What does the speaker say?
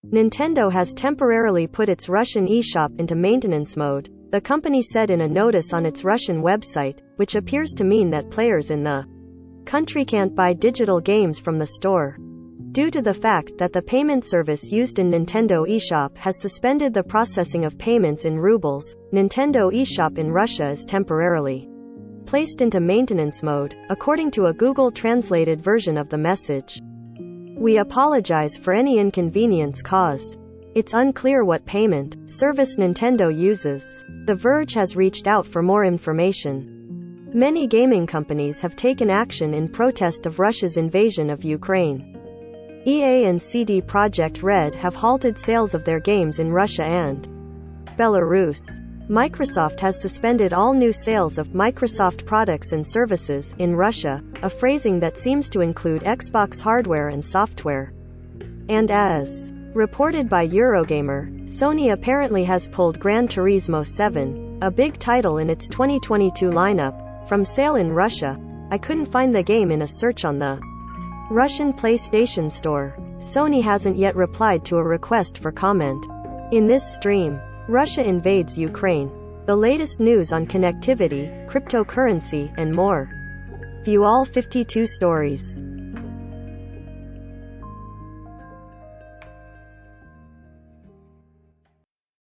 Nintendo has temporarily put its Russian eShop into maintenance mode, the company said in a notice on its Russian website, which appears to mean that players in the country can't buy digital games from the store. Due to the fact that the payment service used in Nintendo eShop has suspended the processing of payments in rubles, Nintendo eShop in Russia is temporarily placed into maintenance mode, according to a Google-translated version of the message. We apologize for any inconvenience caused. It's unclear what payment service Nintendo uses. The Verge has reached out for more information. Many gaming companies have taken action in protest of Russia's invasion of Ukraine. EA and CD Projekt Red have halted sales of their games in Russia and Belarus. Microsoft has suspended all new sales of Microsoft products and services in Russia, a phrasing that seems to include Xbox hardware and software. And as reported by Eurogamer, Sony apparently has pulled Gran Turismo 7, a big title in its 2022 lineup, from sale in Russia. I couldn't find the game in a search on the Russian PlayStation Store. Sony hasn't yet replied to a request for comment. In this stream, Russia invades Ukraine. The latest news on connectivity, cryptocurrency, and more. View all 52 stories.